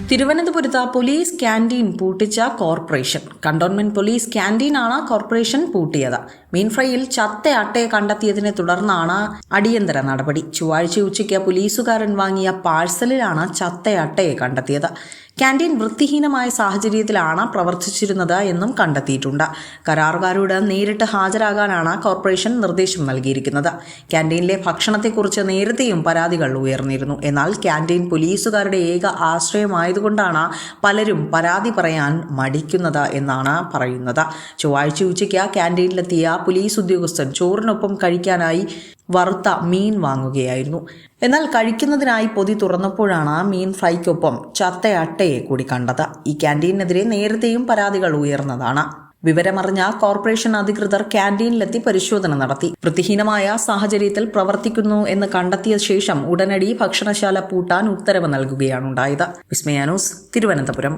തിരുവനന്തപുരത്ത് police canteen പൂട്ടിച്ച corporation. Cantonment police ക്യാന്റീനാണ് കോർപ്പറേഷൻ പൂട്ടിയത്. മീൻ ഫ്രൈയിൽ ചത്ത അട്ടയെ കണ്ടെത്തിയതിനെ തുടർന്നാണ് അടിയന്തര നടപടി. ചൊവ്വാഴ്ച ഉച്ചയ്ക്ക് പോലീസുകാരൻ വാങ്ങിയ പാഴ്സലിലാണ് ചത്ത അട്ടയെ കണ്ടെത്തിയത്. ക്യാന്റീൻ വൃത്തിഹീനമായ സാഹചര്യത്തിലാണ് പ്രവർത്തിച്ചിരുന്നത് എന്നും കണ്ടെത്തിയിട്ടുണ്ട്. കരാറുകാരോട് നേരിട്ട് ഹാജരാകാനാണ് കോർപ്പറേഷൻ നിർദ്ദേശം നൽകിയിരിക്കുന്നത്. ക്യാന്റീനിലെ ഭക്ഷണത്തെക്കുറിച്ച് നേരത്തെയും പരാതികൾ ഉയർന്നിരുന്നു. എന്നാൽ ക്യാന്റീൻ പോലീസുകാരുടെ ഏക ആശ്രയമായതുകൊണ്ടാണ് പലരും പരാതി പറയാൻ മടിക്കുന്നത് എന്നാണ് പറയുന്നത്. ചൊവ്വാഴ്ച ഉച്ചയ്ക്ക് ക്യാന്റീനിലെത്തിയ പോലീസ് ഉദ്യോഗസ്ഥൻ ചോറിനൊപ്പം കഴിക്കാനായി വറുത്ത മീൻ വാങ്ങുകയായിരുന്നു. എന്നാൽ കഴിക്കുന്നതിനായി പൊതി തുറന്നപ്പോഴാണ് മീൻ ഫ്രൈക്കൊപ്പം ചത്ത അട്ടയെ കൂടി കണ്ടത്. ഈ ക്യാന്റീനെതിരെ നേരത്തെയും പരാതികൾ ഉയർന്നതാണ്. വിവരമറിഞ്ഞ കോർപ്പറേഷൻ അധികൃതർ ക്യാന്റീനിലെത്തി പരിശോധന നടത്തി. വൃത്തിഹീനമായ സാഹചര്യത്തിൽ പ്രവർത്തിക്കുന്നു എന്ന് കണ്ടെത്തിയ ശേഷം ഉടനടി ഭക്ഷണശാല പൂട്ടാൻ ഉത്തരവ് നൽകുകയാണുണ്ടായത്. വിസ്മയ ന്യൂസ്, തിരുവനന്തപുരം.